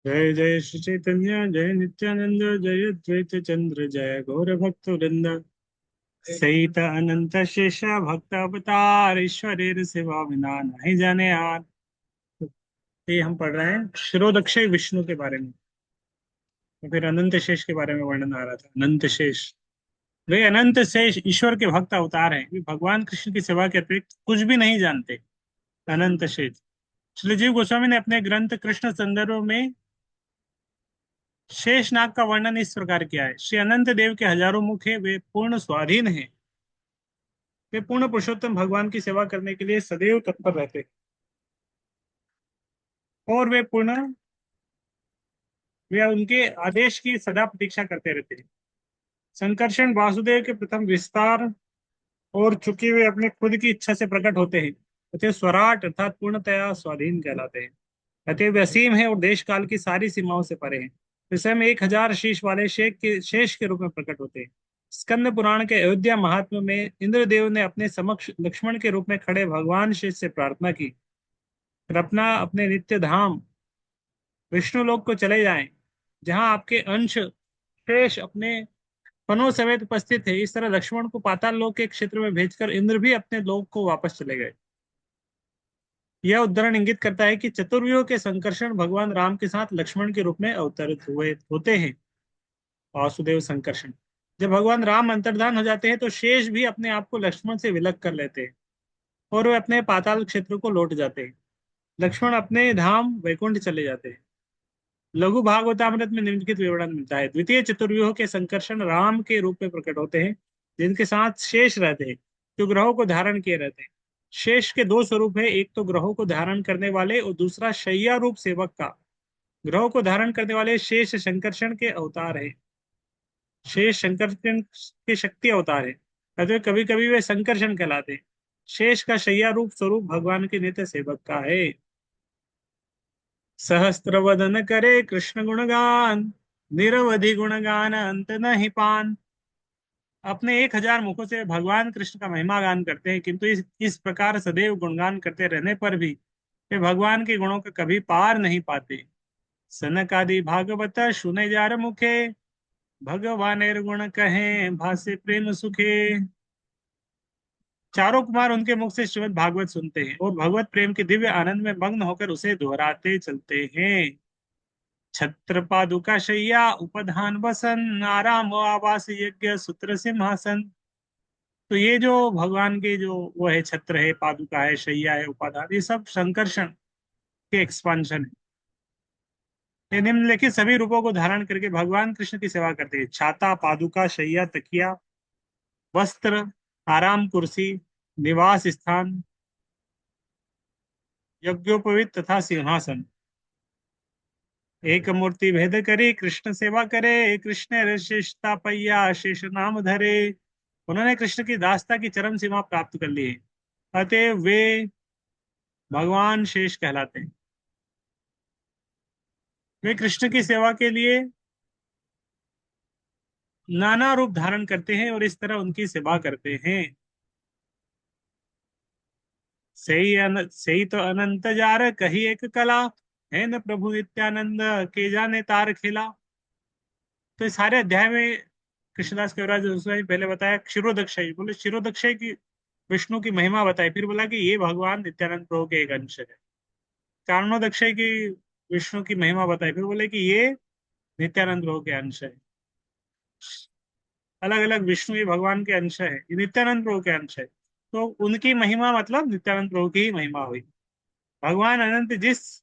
जय जय श्री चैतन्य जय नित्यानंद जय द्वैत चंद्र जय गौर भक्त वृंद सहित अनंत शेष भक्त अवतार ईश्वरेर सेवा विना नहीं जाने हार। ये हम पढ़ रहे हैं शिरोदक्षय विष्णु के बारे में। तो फिर अनंत शेष के बारे में वर्णन आ रहा था। अनंत शेष वे अनंत शेष ईश्वर के भक्त अवतार हैं। वे भगवान कृष्ण की सेवा के अतिरिक्त कुछ भी नहीं जानते। अनंत शेष श्री जीव गोस्वामी ने अपने ग्रंथ कृष्ण संदर्भ में शेष नाग का वर्णन इस प्रकार किया है। श्री अनंत देव के हजारों मुख है, वे पूर्ण स्वाधीन हैं। वे पूर्ण पुरुषोत्तम भगवान की सेवा करने के लिए सदैव तत्पर रहते हैं और वे उनके आदेश की सदा प्रतीक्षा करते रहते हैं। संकर्षण वासुदेव के प्रथम विस्तार और चूंकि वे अपने खुद की इच्छा से प्रकट होते हैं, अतः स्वराट अर्थात पूर्णतया स्वाधीन कहलाते हैं। अतः वे असीम है और देश काल की सारी सीमाओं से परे हैं। वे स्वयं 1,000 शीश वाले शेष के रूप में प्रकट होते हैं। स्कंद पुराण के अयोध्या महात्म्य में इंद्रदेव ने अपने समक्ष लक्ष्मण के रूप में खड़े भगवान शेष से प्रार्थना की, फिर अपना अपने नित्य धाम विष्णु लोक को चले जाएं, जहां आपके अंश शेष अपने फनों समेत उपस्थित है। इस तरह लक्ष्मण को पाताल लोक के क्षेत्र में भेजकर इंद्र भी अपने लोक को वापस चले गए। यह उदाहरण इंगित करता है कि चतुर्व्यूह के संकर्षण भगवान राम के साथ लक्ष्मण के रूप में अवतरित हुए होते हैं। वासुदेव संकर्षण जब भगवान राम अंतर्धान हो जाते हैं तो शेष भी अपने आप को लक्ष्मण से विलग कर लेते हैं और वे अपने पाताल क्षेत्र को लौट जाते हैं। लक्ष्मण अपने धाम वैकुंठ चले जाते हैं। लघु भागवतामृत में निम्नलिखित विवरण मिलता है। द्वितीय चतुर्व्यूह के संकर्षण राम के रूप में प्रकट होते हैं, जिनके साथ शेष रहते हैं, जो ग्रहों को धारण किए रहते हैं। शेष के दो स्वरूप है, एक तो ग्रहों को धारण करने वाले और दूसरा शैया रूप सेवक का। ग्रहों को धारण करने वाले शेष संकर्षण के अवतार है। शेष संकर्षण के शक्ति अवतार है, अतः कभी कभी वे संकर्षण कहलाते हैं। शेष का शैया रूप स्वरूप भगवान के नित्य सेवक का है। सहस्त्र वदन करे कृष्ण गुणगान, निरवधि गुणगान अंत नहीं पान। अपने 1,000 मुखों से भगवान कृष्ण का महिमा गान करते हैं, किंतु इस प्रकार सदैव गुणगान करते रहने पर भी वे भगवान के गुणों का कभी पार नहीं पाते। सनकादि भागवत सुने जार मुखे, भगवानेर गुण कहे भासे प्रेम सुखे। चारों कुमार उनके मुख से श्रीमद् भागवत सुनते हैं और भगवत प्रेम के दिव्य आनंद में मग्न होकर उसे दोहराते चलते हैं। छत्र पादुका शैया उपधान वसन, आराम आवास यज्ञ सूत्र सिंहासन। तो ये जो भगवान के जो वो है, छत्र है, पादुका है, शैया है, उपाधान, ये सब संकर्षण के एक्सपांशन है। ये निम्नलिखित सभी रूपों को धारण करके भगवान कृष्ण की सेवा करते हैं। छाता, पादुका, शैया, तकिया, वस्त्र, आराम कुर्सी, निवास स्थान, यज्ञोपवीत तथा सिंहासन। एक मूर्ति भेद करी कृष्ण सेवा करे, कृष्ण शेषता पैया शेष नाम धरे। उन्होंने कृष्ण की दासता की चरम सीमा प्राप्त कर ली है, अतः वे भगवान शेष कहलाते हैं। वे कृष्ण की सेवा के लिए नाना रूप धारण करते हैं और इस तरह उनकी सेवा करते हैं। सही तो अनंत जार कही एक कला, है न प्रभु नित्यानंद के जाने तार खिला। तो इस सारे अध्याय में कृष्णदास कविराज गोस्वामी ने पहले बताया क्षीरोदक्षय, बोले क्षीरोदक्षय की विष्णु की महिमा बताई, फिर बोला कि ये भगवान नित्यानंद प्रभु के एक अंश है। कारणोदक्षय की विष्णु की महिमा बताई, फिर बोले कि ये नित्यानंद प्रभु के अंश है। अलग अलग विष्णु ये भगवान के अंश है, ये नित्यानंद प्रभु के अंश है। तो उनकी महिमा मतलब नित्यानंद प्रभु की ही महिमा हुई। भगवान अनंत जिस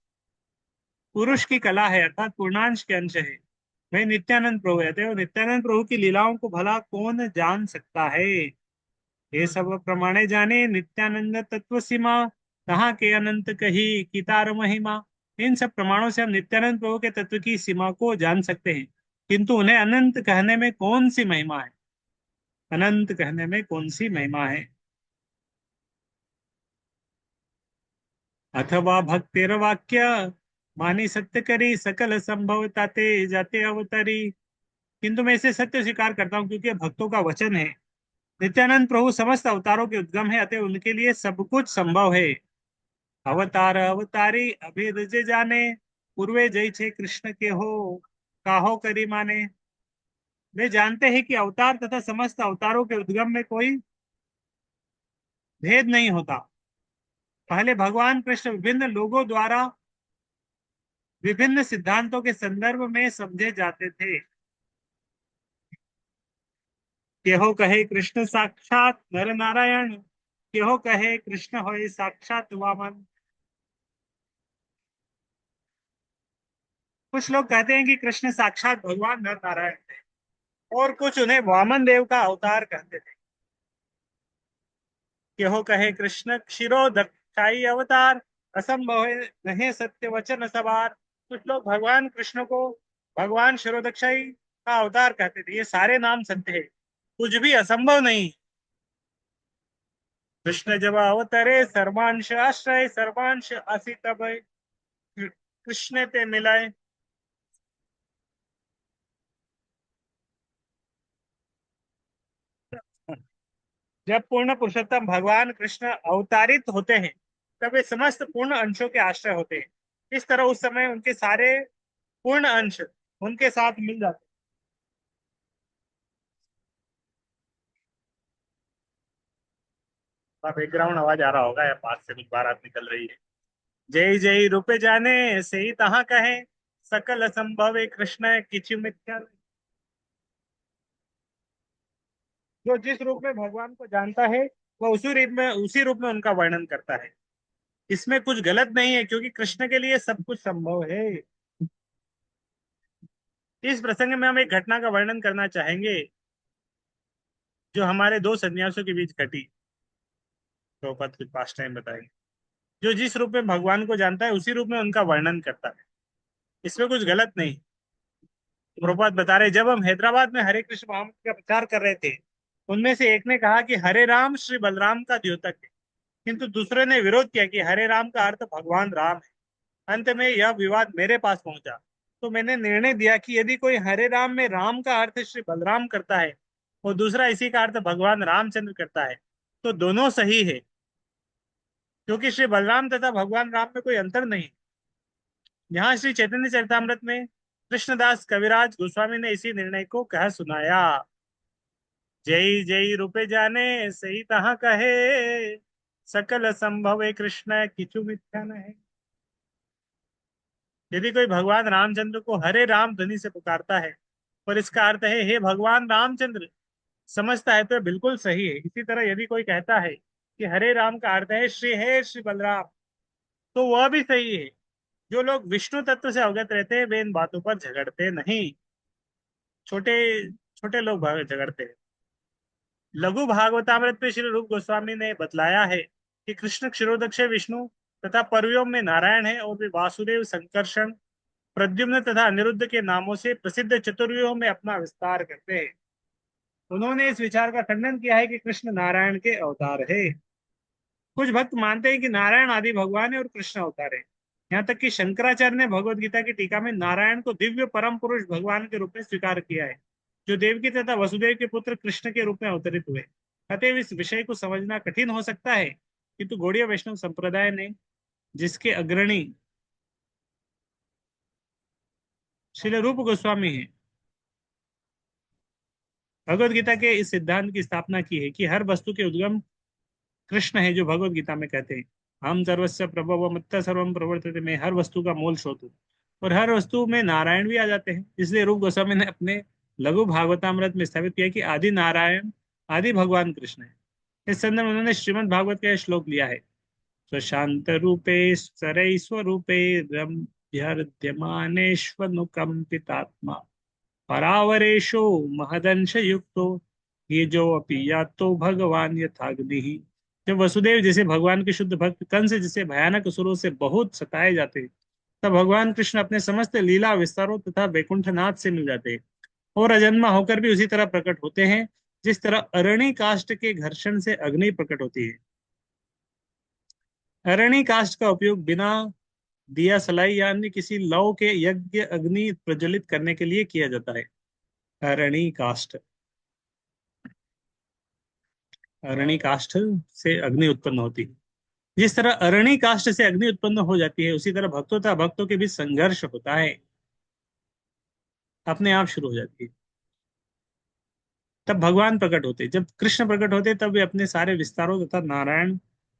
पुरुष की कला है अर्थात पूर्णांश के अंश है, वह नित्यानंद प्रभु है। तो नित्यानंद प्रभु की लीलाओं को भला कौन जान सकता है। ये सब प्रमाणे जाने नित्यानंद तत्व सीमा, कहाँ के अनंत कही की तार महिमा। इन सब प्रमाणों से हम नित्यानंद प्रभु के तत्व की सीमा को जान सकते हैं, किंतु उन्हें अनंत कहने में कौन सी महिमा है। अनंत कहने में कौन सी महिमा है। अथवा भक्तेर वाक्य, मानी सत्य करी सकल संभव ताते जाते अवतरी। किंतु मैं इसे सत्य स्वीकार करता हूँ, क्योंकि यह भक्तों का वचन है। नित्यानंद प्रभु समस्त अवतारों के उद्गम है, अतः उनके लिए सब कुछ संभव है। अवतार अवतारी अभेद जे जाने, पूर्वे जय छे कृष्ण के हो, काहो करी माने। वे जानते हैं कि अवतार तथा समस्त अवतारों के उद्गम में कोई भेद नहीं होता। पहले भगवान कृष्ण विभिन्न लोगों द्वारा विभिन्न सिद्धांतों के संदर्भ में समझे जाते थे। केहो कहे कृष्ण साक्षात नर नारायण, केहो कहे कृष्ण होय साक्षात वामन। कुछ लोग कहते हैं कि कृष्ण साक्षात भगवान नर नारायण थे, और कुछ उन्हें वामन देव का अवतार कहते थे। केहो कहे कृष्ण क्षीरोदक्षाई अवतार, असंभव है नहीं सत्य वचन सवार। कुछ लोग भगवान कृष्ण को भगवान क्षीरोदक्षाई का अवतार कहते थे। ये सारे नाम सत्य है, कुछ भी असंभव नहीं। कृष्ण जब अवतरे सर्वांश आश्रय, सर्वांश असी तब कृष्ण ते मिलाए। जब पूर्ण पुरुषोत्तम भगवान कृष्ण अवतारित होते हैं, तब वे समस्त पूर्ण अंशों के आश्रय होते हैं। इस तरह उस समय उनके सारे पूर्ण अंश उनके साथ मिल जाते हैं। बैकग्राउंड आवाज आ रहा होगा या पास से कुछ बारात निकल रही है। जय जय रूपे जाने से ही तहा कहे, सकल असंभव है कृष्ण किछु मिथ्या नहीं। जो जिस रूप में भगवान को जानता है, वह उसी रूप में उनका वर्णन करता है। इसमें कुछ गलत नहीं है, क्योंकि कृष्ण के लिए सब कुछ संभव है। इस प्रसंग में हम एक घटना का वर्णन करना चाहेंगे, जो हमारे दो सन्यासियों के बीच घटी। तो पद कुछ पास टाइम बताएंगे। जो जिस रूप में भगवान को जानता है, उसी रूप में उनका वर्णन करता है। इसमें कुछ गलत नहीं। प्रभुपाद बता रहे, जब हम हैदराबाद में हरे कृष्ण महामंत्र का प्रचार कर रहे थे, उनमें से एक ने कहा कि हरे राम श्री बलराम का द्योतक है, किंतु दूसरे ने विरोध किया कि हरे राम का अर्थ भगवान राम है। अंत में यह विवाद मेरे पास पहुंचा, तो मैंने निर्णय दिया कि यदि कोई हरे राम में राम का अर्थ श्री बलराम करता है और दूसरा इसी का अर्थ भगवान रामचंद्र करता है, तो दोनों सही है, क्योंकि श्री बलराम तथा भगवान राम में कोई अंतर नहीं। यहाँ श्री चैतन्य चरितामृत में कृष्णदास कविराज गोस्वामी ने इसी निर्णय को कह सुनाया। जय जय रूपे जाने सही तहाँ कहे, सकल संभव है कृष्ण किचु मिथ्या नहीं। यदि कोई भगवान रामचंद्र को हरे राम ध्वनि से पुकारता है और इसका अर्थ है हे भगवान रामचंद्र, समझता है तो यह बिल्कुल सही है। इसी तरह यदि कोई कहता है कि हरे राम का अर्थ है श्री बलराम, तो वह भी सही है। जो लोग विष्णु तत्व से अवगत रहते हैं, वे इन बातों पर झगड़ते नहीं। छोटे छोटे लोग झगड़ते हैं। लघु भागवतामृत में श्री रूप गोस्वामी ने बतलाया है कि कृष्ण क्षीरोदक्ष विष्णु तथा परव्योम में नारायण है, और वे वासुदेव, संकर्षण, प्रद्युम्न तथा अनिरुद्ध के नामों से प्रसिद्ध चतुर्व्यूहों में अपना विस्तार करते हैं। उन्होंने इस विचार का खंडन किया है कि कृष्ण नारायण के अवतार है। कुछ भक्त मानते हैं कि नारायण आदि भगवान है और कृष्ण अवतार है। यहाँ तक कि शंकराचार्य ने भगवत गीता की टीका में नारायण को दिव्य परम पुरुष भगवान के रूप में स्वीकार किया है, जो देवकी तथा वसुदेव के पुत्र कृष्ण के रूप में अवतरित हुए। अतएव इस विषय को समझना कठिन हो सकता है, किंतु गौड़ीय वैष्णव संप्रदाय ने, जिसके अग्रणी श्रील रूप गोस्वामी है, भगवत गीता के इस सिद्धांत की स्थापना की है कि हर वस्तु के उद्गम कृष्ण है, जो भगवत गीता में कहते हैं हम सर्वस्व प्रभव मत्त सर्वम प्रवर्तते में हर वस्तु का मूल स्रोत हूँ। और हर वस्तु में नारायण भी आ जाते हैं। इसलिए रूप गोस्वामी ने अपने लघु भागवतामृत में स्थापित किया कि आदि नारायण आदि भगवान कृष्ण है। इस संदर्भ में उन्होंने श्रीमद् भागवत का यह श्लोक लिया है, स्वशांत रूपे सरई स्वरूपे रम्यहृद्यमानेष्वनुकंपितात्मा परावरेशो महदंश युक्तो ये जो अपि यातो भगवान यथाग्नि। जब वसुदेव जैसे भगवान के शुद्ध भक्त कंस जिसे भयानक असुरों से बहुत सताए जाते हैं, तब भगवान कृष्ण अपने समस्त लीला विस्तारों तथा वैकुंठनाथ से मिल जाते हैं, और अजन्मा होकर भी उसी तरह प्रकट होते हैं, जिस तरह अरणी काष्ठ के घर्षण से अग्नि प्रकट होती है। अरणी काष्ठ का उपयोग बिना दिया सलाई या अन्य किसी लौ के यज्ञ अग्नि प्रज्वलित करने के लिए किया जाता है। अरणी काष्ठ, अरणी काष्ठ से अग्नि उत्पन्न होती है। जिस तरह अरणी काष्ठ से अग्नि उत्पन्न हो जाती है, उसी तरह भक्तों तथा भक्तों के बीच संघर्ष होता है, अपने आप शुरू हो जाती है। तब भगवान प्रकट होते, जब कृष्ण प्रकट होते तब वे अपने सारे विस्तारों तथा नारायण,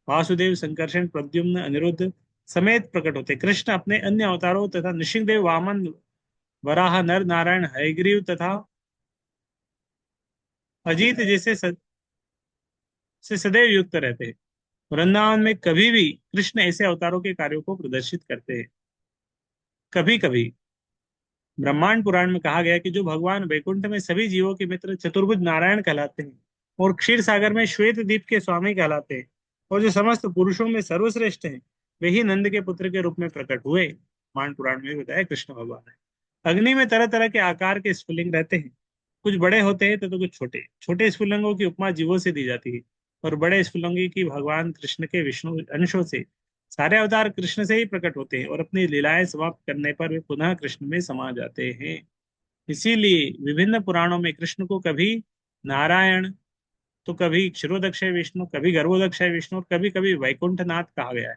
वासुदेव, संकर्षण, प्रद्युम्न, अनिरुद्ध समेत प्रकट होते। कृष्ण अपने अन्य अवतारों तथा नृसिंहदेव, वामन, वराह, नर नारायण, हयग्रीव तथा अजीत जैसे से सदैव युक्त रहते हैं। वृंदावन में कभी भी कृष्ण ऐसे अवतारों के कार्यों को प्रदर्शित करते हैं। कभी कभी ब्रह्मांड पुराण में कहा गया है कि जो भगवान वैकुंठ में सभी जीवों के मित्र चतुर्भुज नारायण कहलाते हैं, और क्षीर सागर में श्वेत द्वीप के स्वामी कहलाते हैं, और जो समस्त पुरुषों में सर्वश्रेष्ठ हैं, वे ही नंद के पुत्र के रूप में प्रकट हुए। ब्रह्मांड पुराण में भी बताया कृष्ण भगवान है। अग्नि में तरह तरह के आकार के स्फुलिंग रहते हैं। कुछ बड़े होते हैं तो कुछ छोटे। छोटे स्फुलिंगों की उपमा जीवों से दी जाती है, और बड़े स्फुलिंगी की भगवान कृष्ण के विष्णु अंशों से। सारे अवतार कृष्ण से ही प्रकट होते हैं, और अपनी लीलाएं समाप्त करने पर वे पुनः कृष्ण में समा जाते हैं। इसीलिए विभिन्न पुराणों में कृष्ण को कभी नारायण, तो कभी क्षीरोदक्षय विष्णु, कभी गर्भोदक्षय विष्णु, और कभी कभी वैकुंठनाथ कहा गया है।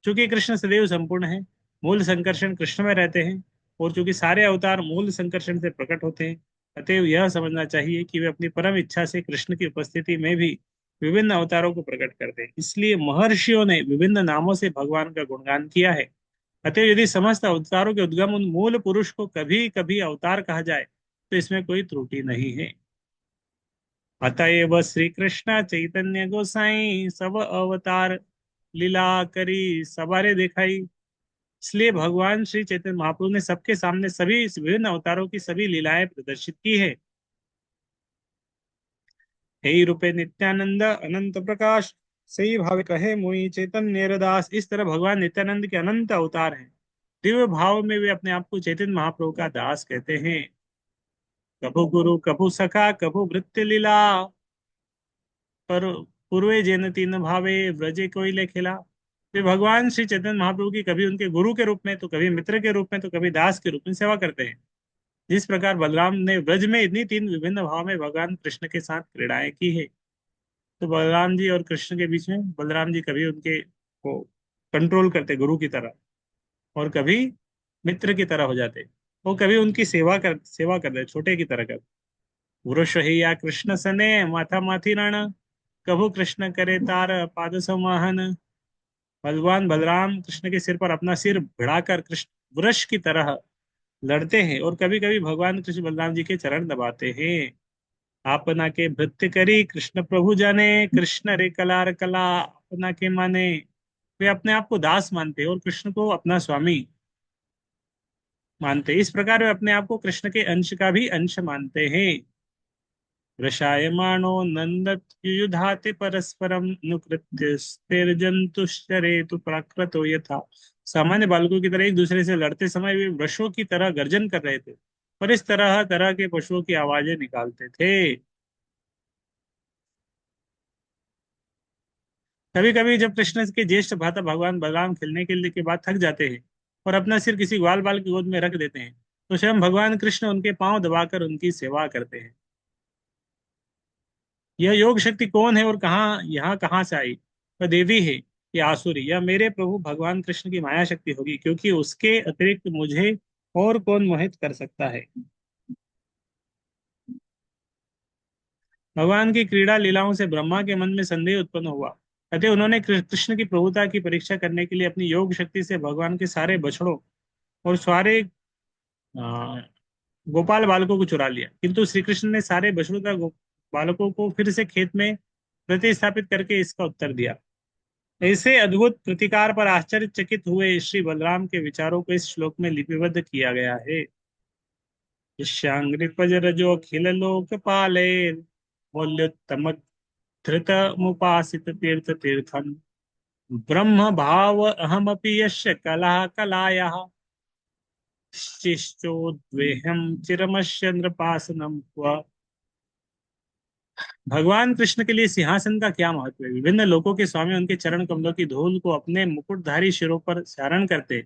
चूंकि कृष्ण सदैव संपूर्ण है, मूल संकर्षण कृष्ण में रहते हैं, और चूंकि सारे अवतार मूल संकर्षण से प्रकट होते हैं, अतएव यह समझना चाहिए कि वे अपनी परम इच्छा से कृष्ण की उपस्थिति में भी विभिन्न अवतारों को प्रकट करते हैं। इसलिए महर्षियों ने विभिन्न नामों से भगवान का गुणगान किया है। अतः यदि समस्त अवतारों के उद्गम उन मूल पुरुष को कभी कभी अवतार कहा जाए, तो इसमें कोई त्रुटि नहीं है। अतएव श्री कृष्ण चैतन्य गोसाई सब अवतार लीला करी सवारे दिखाई। इसलिए भगवान श्री चैतन्य महाप्रभु ने सबके सामने सभी विभिन्न अवतारों की सभी लीलाएं प्रदर्शित की है। हे रूपे नित्यानंद अनंत प्रकाश, सही भाव कहे मोई चैतन्य रदास। इस तरह भगवान नित्यानंद के अनंत अवतार हैं। दिव्य भाव में वे अपने आप को चैतन्य महाप्रभु का दास कहते हैं। कभु गुरु कभु सखा कभु भृत्य लीला, पर पूर्वे जैन तीन भावे व्रजे कोई ले खिला। वे भगवान श्री चैतन्य महाप्रभु की कभी उनके गुरु के रूप में, तो कभी मित्र के रूप में, तो कभी दास के रूप में सेवा करते हैं। जिस प्रकार बलराम ने व्रज में इतनी तीन विभिन्न भाव में भगवान कृष्ण के साथ क्रीड़ाएं की है, तो बलराम जी और कृष्ण के बीच में बलराम जी कभी उनके को कंट्रोल करते गुरु की तरह, और कभी मित्र की तरह हो जाते, और कभी उनकी सेवा करते छोटे की तरह करते। वृष ही या कृष्ण सने माथा माथी रण, कभू कृष्ण करे तार पाद संवाहन। भगवान बलराम कृष्ण के सिर पर अपना सिर भिड़ाकर कृष्ण वृष की तरह लड़ते हैं, और कभी कभी भगवान कृष्ण बलराम जी के चरण दबाते हैं। आपना के भृत्य करी कृष्ण प्रभु जाने, कृष्ण रे कलार कला अपना के माने। वे अपने आप को दास मानते हैं और कृष्ण को अपना स्वामी मानते हैं। इस प्रकार वे अपने आप को कृष्ण के अंश का भी अंश मानते हैं। रसायमाणो नंदत्युधाते परस्परम नुकृत्य स्थिरजंतुश्चरेतु प्राकृतो यथा। सामान्य बालकों की तरह एक दूसरे से लड़ते समय वे वृषों की तरह गर्जन कर रहे थे, और इस तरह तरह के पशुओं की आवाजें निकालते थे। कभी कभी जब कृष्ण के ज्येष्ठ भ्राता भगवान बलराम खेलने के बाद थक जाते हैं, और अपना सिर किसी ग्वाल बाल की गोद में रख देते हैं, तो स्वयं भगवान कृष्ण उनके पांव दबाकर उनकी सेवा करते हैं। यह योग शक्ति कौन है और कहाँ से आई? वह देवी है या आसुरी? यह मेरे प्रभु भगवान कृष्ण की माया शक्ति होगी, क्योंकि उसके अतिरिक्त मुझे और कौन मोहित कर सकता है। भगवान की क्रीड़ा लीलाओं से ब्रह्मा के मन में संदेह उत्पन्न हुआ। अतः उन्होंने कृष्ण की प्रभुता की परीक्षा करने के लिए अपनी योग शक्ति से भगवान के सारे बछड़ों और सारे आ, गोपाल बालकों को चुरा लिया। किंतु श्री कृष्ण ने सारे बछड़ों तथा बालकों को फिर से खेत में प्रतिस्थापित करके इसका उत्तर दिया। ऐसे अद्भुत प्रतिकार पर आश्चर्यचकित हुए श्री बलराम के विचारों को इस श्लोक में लिपिबद्ध किया गया है। यस्यांघ्रिपजरजो अखिल लोकपाले, मौल्योत्तम धृत मुपासित तीर्थ तीर्थन, ब्रह्म भाव अहमपि यस्य कला कलायाः, शिष्टोद्वेहम चिरमस्य नृपासनम। भगवान कृष्ण के लिए सिंहासन का क्या महत्व है? विभिन्न लोकों के स्वामी उनके चरण कमलों की धूल को अपने मुकुटधारी शिरों पर धारण करते।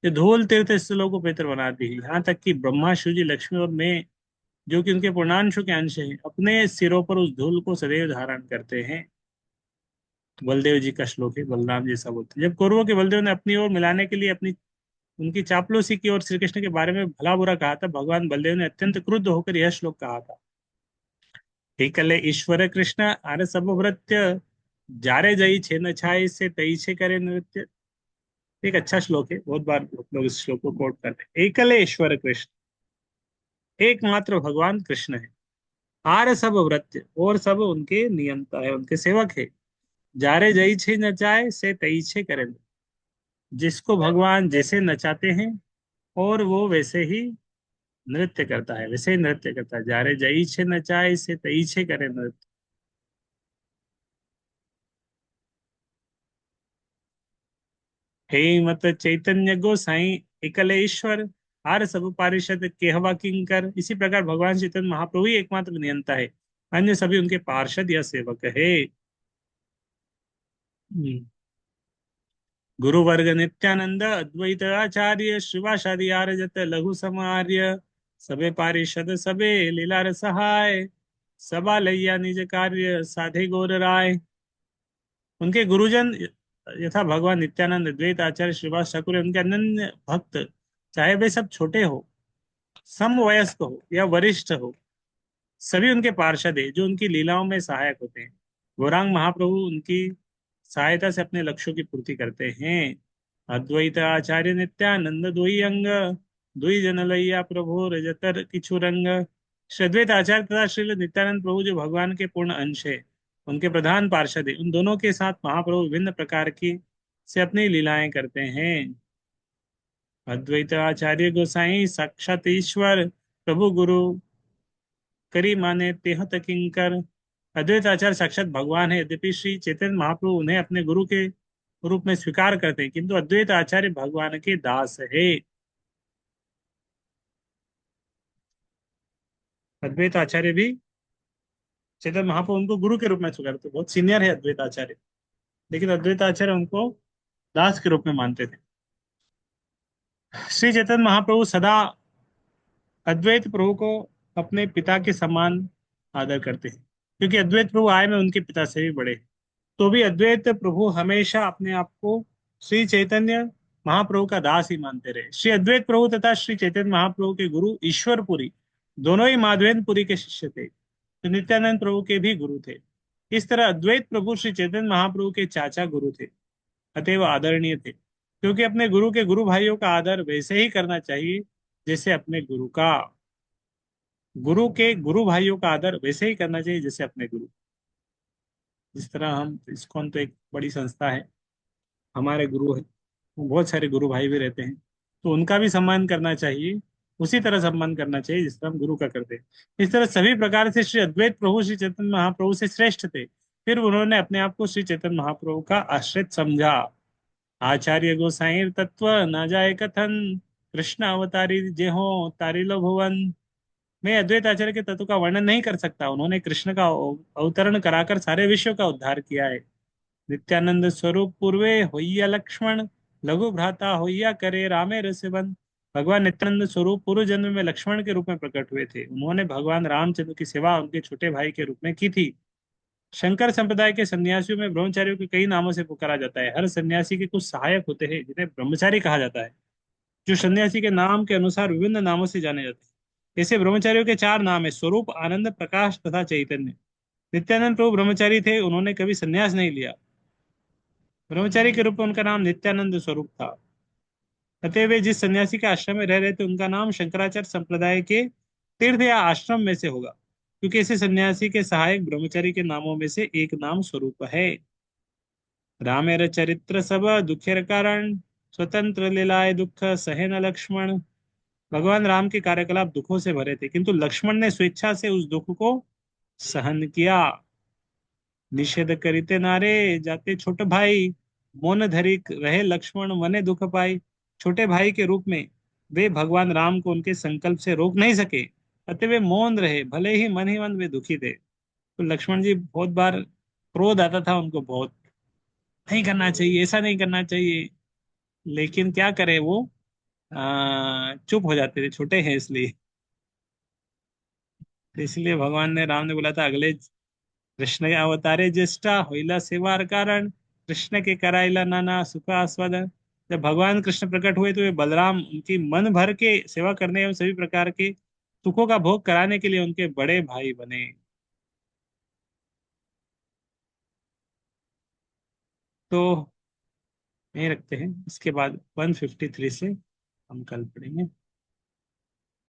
ये धूल तीर्थ स्थलों को पवित्र बनाती है। यहाँ तक कि ब्रह्मा, शिव जी, लक्ष्मी और मैं, जो कि उनके पूर्णांशों के अंश हैं, अपने सिरों पर उस धूल को सदैव धारण करते हैं। बलदेव जी का श्लोक है, बलराम जी ऐसा बोलते हैं, जब कौरवों के बलदेव ने अपनी ओर मिलाने के लिए अपनी उनकी चापलूसी की और श्री कृष्ण के बारे में भला बुरा कहा था, भगवान बलदेव ने अत्यंत क्रुद्ध होकर यह श्लोक कहा था। हे कले ईश्वर कृष्ण आर सब भृत्य, जारे जई छे न छाई से तई छे करे नृत्य। एक अच्छा श्लोक है, बहुत बार लोग इस श्लोक को कोट करते हैं। एकले ईश्वर कृष्ण, एकमात्र भगवान कृष्ण है। आर सब भृत्य, और सब उनके नियंता है, उनके सेवक है। जारे जई छे नचाए से तई छे करे, जिसको भगवान जैसे नचाते हैं और वो वैसे ही नृत्य करता है, वैसे ही नृत्य करता है। जारे जई छे नचाए से तई छे करे नृत्य। हे मत चैतन्य गोसाई, एकले ईश्वर, आर सब पारिषद केहवा किंकर। इसी प्रकार भगवान चैतन्य महाप्रभु ही एकमात्र नियंता है, अन्य सभी उनके पार्षद या सेवक है। हम्म। गुरु वर्ग नित्यानंद अद्वैत आचार्य श्रीवासादि आर्यजत लघु समार्य, सबे पारिषद सबे लीला सहाय, सबा लैया निज कार्य साधे गौर राय। उनके गुरुजन यथा भगवान नित्यानंद, द्वैत आचार्य श्रीवास ठाकुर, उनके अनन्य भक्त, चाहे वे सब छोटे हो, समवयस्क हो या वरिष्ठ हो, सभी उनके पार्षद है जो उनकी लीलाओं में सहायक होते हैं। गौरांग महाप्रभु उनकी सहायता से अपने लक्ष्यों की पूर्ति करते हैं। अद्वैत आचार्य नित्यानंद दुई अंग, दुई जन लैया प्रभु रजतर किछु रंग। श्री अद्वैत आचार्य तथा श्री नित्यानंद प्रभु जो भगवान के पूर्ण अंश है, उनके प्रधान पार्षद है, उन दोनों के साथ महाप्रभु विभिन्न प्रकार की से अपनी लीलाएं करते हैं। अद्वैत आचार्य गोसाई साक्षात ईश्वर, प्रभु गुरु करी माने तेहत किंकर। अद्वैत आचार्य साक्षात भगवान है, यद्यपि श्री चैतन्य महाप्रभु उन्हें अपने गुरु के रूप में स्वीकार करते हैं, किंतु अद्वैत आचार्य भगवान के दास है। अद्वैत आचार्य भी चैतन्य महाप्रभु उनको गुरु के रूप में स्वीकार करते, बहुत सीनियर है अद्वैत आचार्य, लेकिन अद्वैत आचार्य उनको दास के रूप में मानते थे। श्री चैतन्य महाप्रभु सदा अद्वैत प्रभु को अपने पिता के समान आदर करते हैं, क्योंकि अद्वैत प्रभु आय में उनके पिता से भी बड़े हैं। तो भी अद्वैत प्रभु हमेशा अपने आप को श्री चैतन्य महाप्रभु का दास ही मानते रहे। श्री अद्वैत प्रभु तथा श्री चैतन्य महाप्रभु के गुरु ईश्वरपुरी दोनों ही माधवेंद्रपुरी के शिष्य थे, तो नित्यानंद प्रभु के भी गुरु थे। इस तरह अद्वैत प्रभु श्री चैतन्य महाप्रभु के चाचा गुरु थे, अतएव आदरणीय थे, क्योंकि अपने गुरु के गुरु भाइयों का आदर वैसे ही करना चाहिए जैसे अपने गुरु का। गुरु के गुरु भाइयों का आदर वैसे ही करना चाहिए जैसे अपने गुरु। जिस तरह हम इस्कॉन तो एक बड़ी संस्था है, हमारे गुरु है, बहुत सारे गुरु भाई भी रहते हैं, तो उनका भी सम्मान करना चाहिए, उसी तरह सम्मान करना चाहिए जिस तरह हम गुरु का करते हैं। इस तरह सभी प्रकार से श्री अद्वैत प्रभु श्री चैतन्य महाप्रभु से श्रेष्ठ थे, फिर उन्होंने अपने आप को श्री चैतन्य महाप्रभु का आश्रित समझा। आचार्य गोसाई तत्व न जाए कथन, कृष्ण अवतारी जे हो तारिलो भुवन। मैं अद्वैत आचार्य के तत्व का वर्णन नहीं कर सकता, उन्होंने कृष्ण का अवतरण कराकर सारे विश्व का उद्धार किया है। नित्यानंद स्वरूप पूर्वे होइया लक्ष्मण, लघु भ्राता होइया करे रामे रसबन। भगवान नित्यानंद स्वरूप पूर्व जन्म में लक्ष्मण के रूप में प्रकट हुए थे, उन्होंने भगवान रामचंद्र की सेवा उनके छोटे भाई के रूप में की थी। शंकर संप्रदाय के सन्यासियों में ब्रह्मचारियों के कई नामों से पुकारा जाता है। हर सन्यासी के कुछ सहायक होते हैं जिन्हें ब्रह्मचारी कहा जाता है, जो सन्यासी के नाम के अनुसार विभिन्न नामों से जाने जाते हैं। ऐसे ब्रह्मचारियों के चार नाम है: स्वरूप, आनंद, प्रकाश तथा चैतन्य। नित्यानंद प्रभु ब्रह्मचारी थे, उन्होंने कभी संन्यास नहीं लिया। ब्रह्मचारी के रूप में उनका नाम नित्यानंद स्वरूप था। अतः वे जिस सन्यासी के आश्रम में रह रहे थे, उनका नाम शंकराचार्य संप्रदाय के तीर्थ या आश्रम में से होगा, क्योंकि ऐसे सन्यासी के सहायक ब्रह्मचारी के नामों में से एक नाम स्वरूप है। रामेर चरित्र सब दुखेर कारण, स्वतंत्र लीलाए दुख सहे न लक्ष्मण। भगवान राम के कार्यकलाप दुखों से भरे थे, किंतु लक्ष्मण ने स्वेच्छा से उस दुख को सहन किया। निषेध करीते नारे जाते छोटे भाई, मौन धरी रहे लक्ष्मण मने दुख पाई। छोटे भाई के रूप में वे भगवान राम को उनके संकल्प से रोक नहीं सके, अतः वे मौन रहे, भले ही मन वे दुखी थे। तो लक्ष्मण जी बहुत बार क्रोध आता था उनको, बहुत नहीं करना चाहिए, ऐसा नहीं करना चाहिए, लेकिन क्या करे वो, चुप हो जाते थे, छोटे हैं इसलिए। तो इसलिए भगवान ने, राम ने बोला था अगले कृष्ण के अवतारे ज्येष्ठा होइला सेवार कारण, कृष्ण के कराइला नाना सुख आस्वादन। जब भगवान कृष्ण प्रकट हुए तो वे बलराम उनकी मन भर के सेवा करने एवं सभी प्रकार के सुखों का भोग कराने के लिए उनके बड़े भाई बने। तो यही रखते हैं, इसके बाद 153 से हम कल पढ़ेंगे।